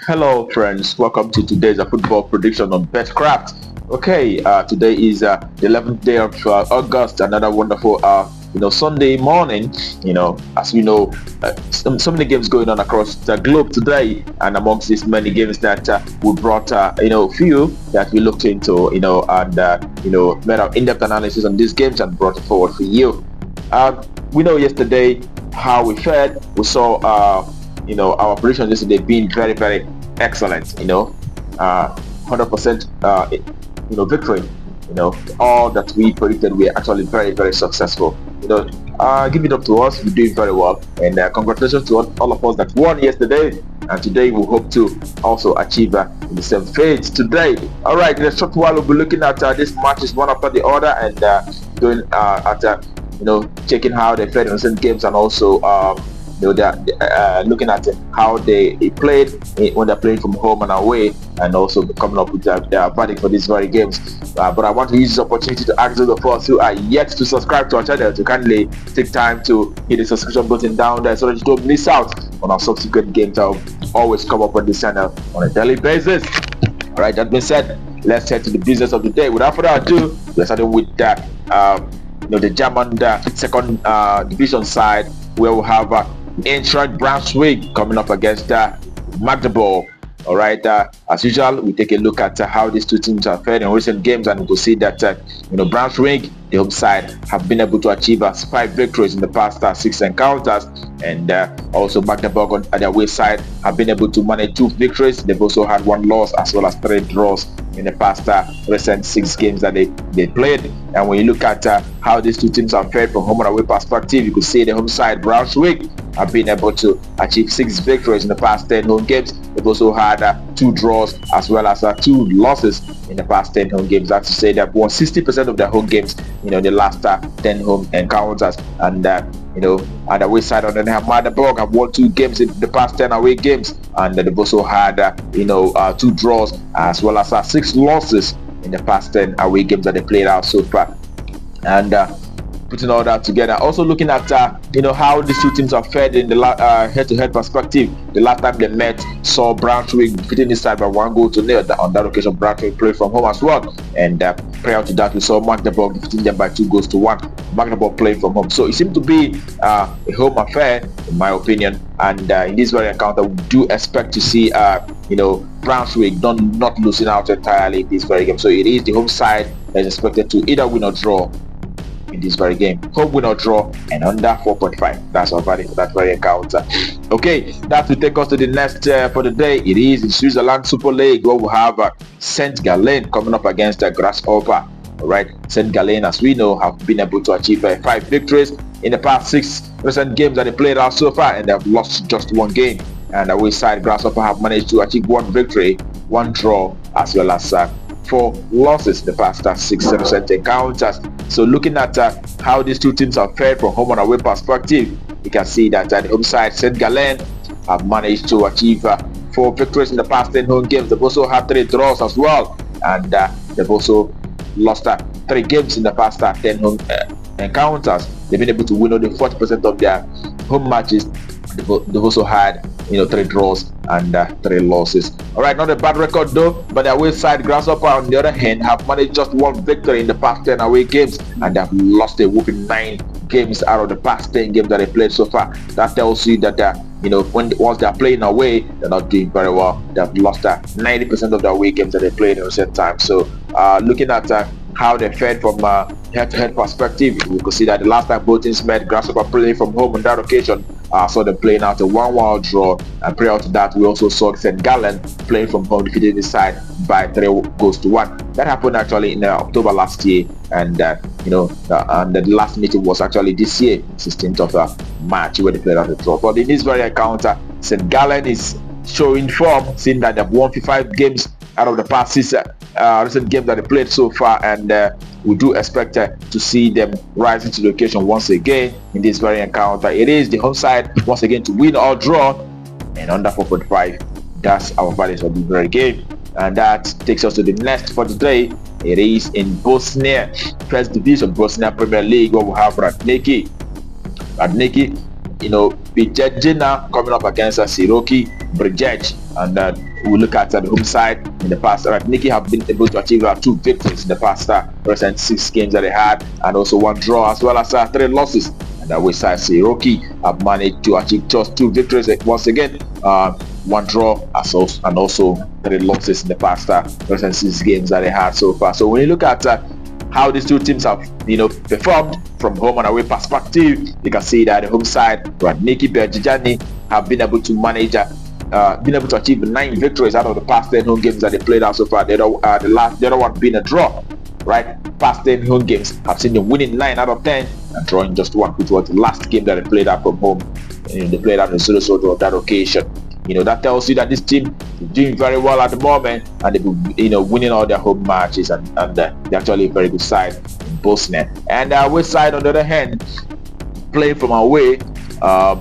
Hello, friends. Welcome to today's football prediction on Betkraft. Okay, today is the 11th day of August. Another wonderful, Sunday morning. As we know, so many games going on across the globe today, and amongst these many games that we brought, few that we looked into, and made our in-depth analysis on these games and brought it forward for you. We know yesterday how we fared. We saw, our predictions yesterday being very, very excellent. 100% victory. All that we predicted, we are actually very, very successful. Give it up to us. We're doing very well, and congratulations to all of us that won yesterday. And today we hope to also achieve the same fate today. All right, in a short while we'll be looking at these matches one after the other, and doing checking how they played in recent games, and also they're looking at how they played when they're playing from home and away, and also coming up with their verdict for these very games. But I want to use this opportunity to ask those of us who are yet to subscribe to our channel to kindly take time to hit the subscription button down there so that you don't miss out on our subsequent games that will always come up on this channel on a daily basis. All right, that being said, let's head to the business of the day. Without further ado, we're starting with the German second division side, where we have Eintracht Braunschweig coming up against Magdeburg. All right, as usual, we take a look at how these two teams have fared in recent games, and we'll see that Braunschweig, the home side, have been able to achieve 5 victories in the past 6 encounters, and also Magdeburg on their away side have been able to manage 2 victories. They've also had 1 loss as well as 3 draws in the past recent 6 games that they played. And when you look at how these two teams have fared from home and away perspective, you could see the home side Braunschweig have been able to achieve 6 victories in the past 10 home games. They've also had 2 draws as well as 2 losses in the past 10 home games. That's to say they've won 60% of their home games, the last 10 home encounters. And on the away side, on the Magdeburg have won 2 games in the past 10 away games, and they've also had 2 draws as well as 6 losses in the past 10 away games that they played out so far. And putting all that together, also looking at how these two teams have fared in the head-to-head perspective. The last time they met saw Braunschweig defeating this side by 1-0. On that occasion, Braunschweig played from home as well, and prior to that we saw Magdeburg defeating them by 2-1. Magdeburg playing from home, so it seemed to be a home affair in my opinion. And in this very encounter, we do expect to see Braunschweig not losing out entirely in this very game. So it is the home side that is expected to either win or draw in this very game. Home win or draw and under 4.5. That's our verdict for that very encounter. Okay, that will take us to the next for the day. It is in Switzerland Super League, where we have St. Gallen coming up against Grasshopper. All right, St. Gallen, as we know, have been able to achieve 5 victories in the past 6 recent games that they played out so far, and they have lost just 1 game. And away side Grasshopper have managed to achieve 1 victory, 1 draw, as well as 4 losses in the past 6 recent encounters. So looking at how these two teams have fared from home and away perspective, you can see that the home side St. Gallen have managed to achieve 4 victories in the past 10 home games. They've also had 3 draws as well, and they've also lost 3 games in the past 10 home encounters. They've been able to win only 40% of their home matches. They've also had 3 draws and 3 losses. All right, not a bad record though. But the away side Grasshopper, on the other hand, have managed just 1 victory in the past 10 away games, and they have lost a whooping 9 games out of the past 10 games that they played so far. That tells you that once they're playing away, they're not doing very well. They've lost 90% of their away games that they played in recent time. So looking at how they fared from head-to-head perspective, we could see that the last time both teams met, Grasshopper playing from home on that occasion, saw them playing out a 1-1 draw, and prior to that we also saw St. Gallen playing from home defeating this side by 3-1. That happened actually in October last year, and and the last meeting was actually this year, 16th of March, where they played out a draw. But in this very encounter, St. Gallen is showing form, seeing that they've won 5 games out of the past 6 recent games that they played so far, and we do expect to see them rising to the occasion once again in this very encounter. It is the home side once again to win or draw and under 4.5. That's our values for this very game, and that takes us to the next for today. It is in Bosnia, first division, Bosnia Premier League, where we have Radniki. Bijejina coming up against Siroki Brigej, and we look at the home side in the past. Niki have been able to achieve 2 victories in the past recent 6 games that they had, and also 1 draw as well as 3 losses. And away side Siroki have managed to achieve just 2 victories once again, 1 draw and also 3 losses in the past recent 6 games that they had so far. So when you look at how these 2 teams have performed from home and away perspective, you can see that the home side, Niki Berjijani, have been able to manage been able to achieve 9 victories out of the past 10 home games that they played out so far. The other one being a draw, right? Past 10 home games have seen them winning 9 out of 10 and drawing just 1, which was the last game that they played out from home. They played out in Sarajevo on that occasion. That tells you that this team is doing very well at the moment, and they've been winning all their home matches, and they're actually a very good side in Bosnia. And away side, on the other hand, playing from away, have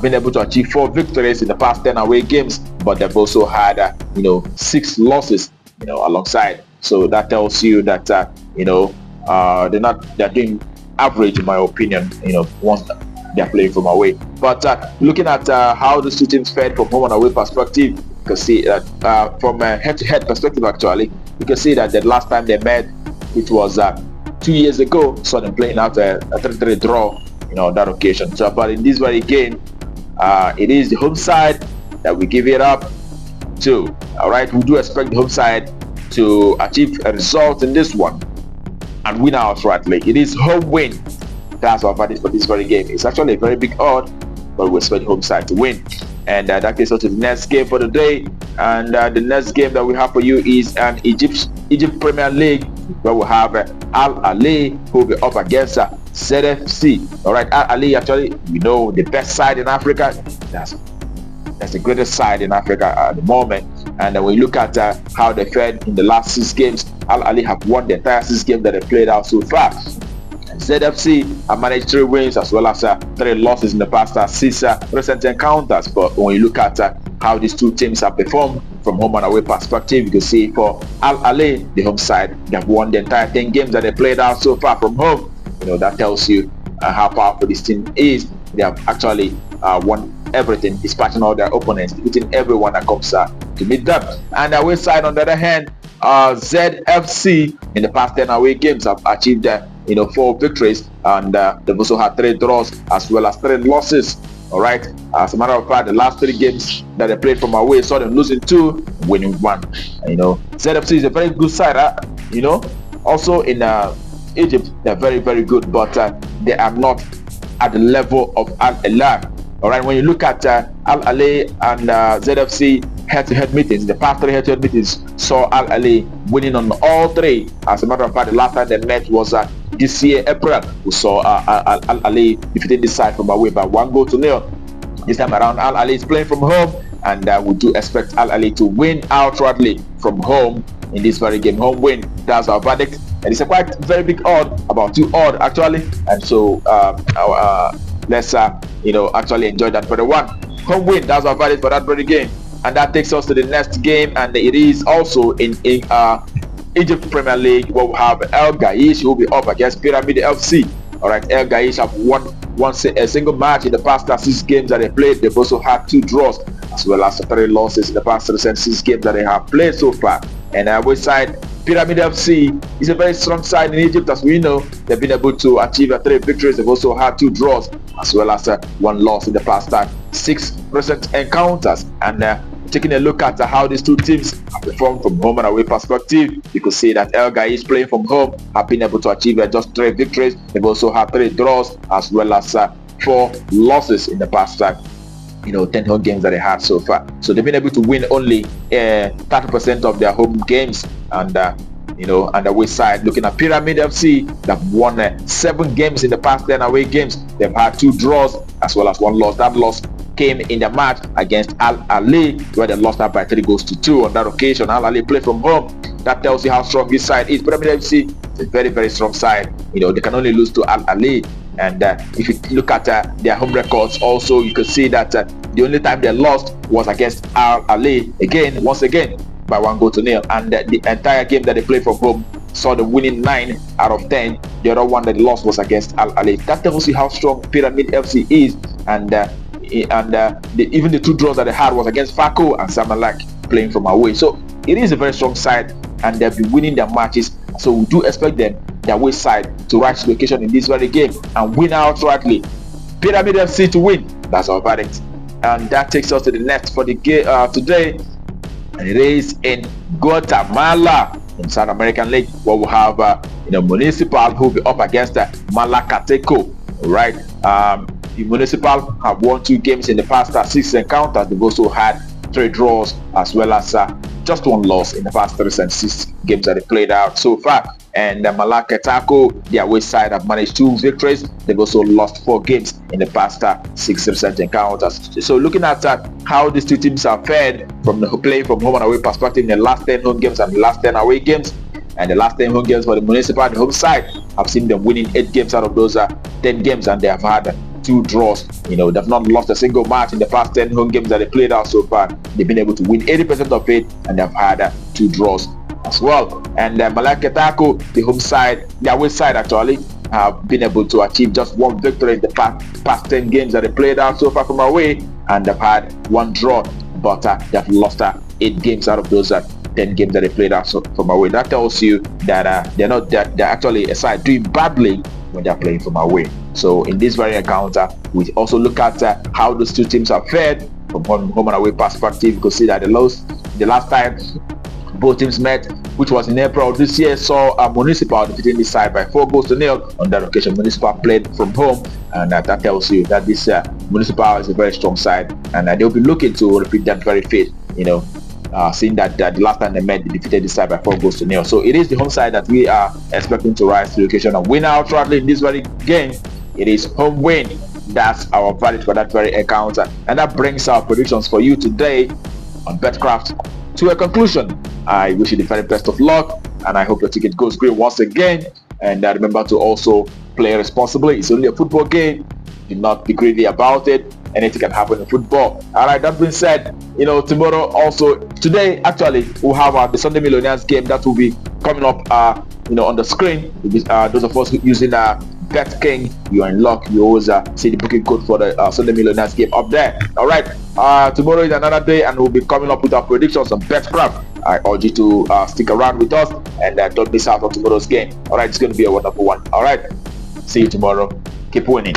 been able to achieve 4 victories in the past 10 away games, but they've also had 6 losses alongside. So that tells you that they're doing average in my opinion, once they're playing from away. But looking at how these 2 teams fared from home and away perspective, you can see that from a head-to-head perspective, actually, you can see that the last time they met, it was 2 years ago, saw them playing out a 3-3 draw on that occasion. So, but in this very game, it is the home side that we give it up to. All right, we do expect the home side to achieve a result in this one and win outrightly. It is home win. That's our verdict for this very game. It's actually a very big odd, but we expect the home side to win. And that takes us to the next game for the day. And the next game that we have for you is an Egypt Premier League, where we have Ahli who will be up against ZFC. All right, Ahli, actually, the best side in Africa. That's the greatest side in Africa at the moment. And when you look at how they fared in the last 6 games, Ahli have won the entire 6 games that they played out so far. ZFC have managed 3 wins as well as 3 losses in the past 6 recent encounters. But when you look at how these 2 teams have performed from home and away perspective, you can see for Ahli, the home side, they have won the entire 10 games that they played out so far from home. That tells you how powerful this team is. They have actually won everything, dispatching all their opponents, beating everyone that comes to meet them. And away side, on the other hand, ZFC in the past 10 away games have achieved 4 victories, and they've also had 3 draws as well as 3 losses. All right, as a matter of fact, the last 3 games that they played from away saw them losing 2, winning 1. ZFC is a very good side. Also in Egypt, they're very, very good, but they are not at the level of Ahli. All right, when you look at Ahli and ZFC head-to-head meetings, the past 3 head-to-head meetings saw Ahli winning on all 3. As a matter of fact, the last time they met was this year, April. We saw Ahli defeating this side from away by 1-0. This time around, Ahli is playing from home, and we do expect Ahli to win outrightly from home in this very game. Home win, that's our verdict. And it's a quite very big odd, about 2 odd actually. And so let's actually enjoy that for the one. Home win, that's our verdict for that very game. And that takes us to the next game, and it is also in Egypt Premier League, where we have El Gaish who will be up against Pyramid FC. All right, El Gaish have won a single match in the past 6 games that they played. They've also had 2 draws as well as 3 losses in the past recent 6 games that they have played so far. And which side, Pyramid FC is a very strong side in Egypt, as we know. They've been able to achieve 3 victories. They've also had 2 draws as well as 1 loss in the past 6 recent encounters. And taking a look at how these 2 teams have performed from home and away perspective, you could see that El Gaish playing from home have been able to achieve just 3 victories. They've also had 3 draws as well as 4 losses in the past 10 home games that they had so far. So they've been able to win only 30% of their home games. And and away side, looking at Pyramid FC, they've won 7 games in the past 10 away games. They've had 2 draws as well as 1 loss. That loss came in the match against Ahli, where they lost that by 3-2 on that occasion. Ahli played from home. That tells you how strong this side is. Pyramid FC is a very, very strong side. They can only lose to Ahli. And if you look at their home records also, you can see that the only time they lost was against Ahli, once again by 1-0. And the entire game that they played from home saw them winning 9 out of 10. The other one that they lost was against Ahli. That tells you how strong Pyramid FC is. even the 2 draws that they had was against Faco and Zamalek playing from away. So it is a very strong side, and they'll be winning their matches. So we do expect them, their away side, to rise to the occasion in this very game and win outrightly. Pyramid FC to win. That's our verdict. And that takes us to the next for the game today. And it is in Guatemala in South American League, where we have Municipal, who will be up against Malaco. Right, the Municipal have won 2 games in the past 6 encounters. They've also had 3 draws as well as just 1 loss in the past 6 games that they played out so far. And Malaco, their away side, have managed 2 victories. They've also lost 4 games in the past 6 recent encounters. So looking at how these 2 teams are fared from the play from home and away perspective in the last 10 home games and the last 10 away games, and the last 10 home games for the Municipal, the home side, I've seen them winning 8 games out of those 10 games, and they have had 2 draws. They've not lost a single match in the past 10 home games that they played out so far. They've been able to win 80% of it, and they've had 2 draws as well. And Malaco, the home side, the away side actually, have been able to achieve just 1 victory in the past 10 games that they played out so far from away, and they've had 1 draw, but they've lost 8 games out of those 10 games that they played out from away. That tells you that they're actually a side doing badly when they're playing from away. So in this very encounter, we also look at how those 2 teams are fared from home and away perspective. You can see that the last time both teams met, which was in April this year, saw Municipal defeating this side by 4-0. On that occasion, Municipal played from home, and that tells you that this Municipal is a very strong side, and they'll be looking to repeat that very feat. Seeing that the last time they met, they defeated this side by 4-0. So it is the home side that we are expecting to rise to the occasion and win outrightly in this very game. It is home win. That's our verdict for that very encounter, and that brings our predictions for you today on Betkraft to a conclusion. I wish you the very best of luck, and I hope your ticket goes green once again. And remember to also play responsibly. It's only a football game. Do not be greedy about it. Anything can happen in football. Alright, that being said, today actually we'll have the Sunday Millionaires game that will be coming up on the screen. Those of us using Bet King, you're in luck. You always see the booking code for the Sunday Millionaires game up there. Alright, tomorrow is another day, and we'll be coming up with our predictions on Betkraft. I urge you to stick around with us and don't miss out on tomorrow's game. Alright, it's going to be a wonderful one. Alright, see you tomorrow. Keep winning.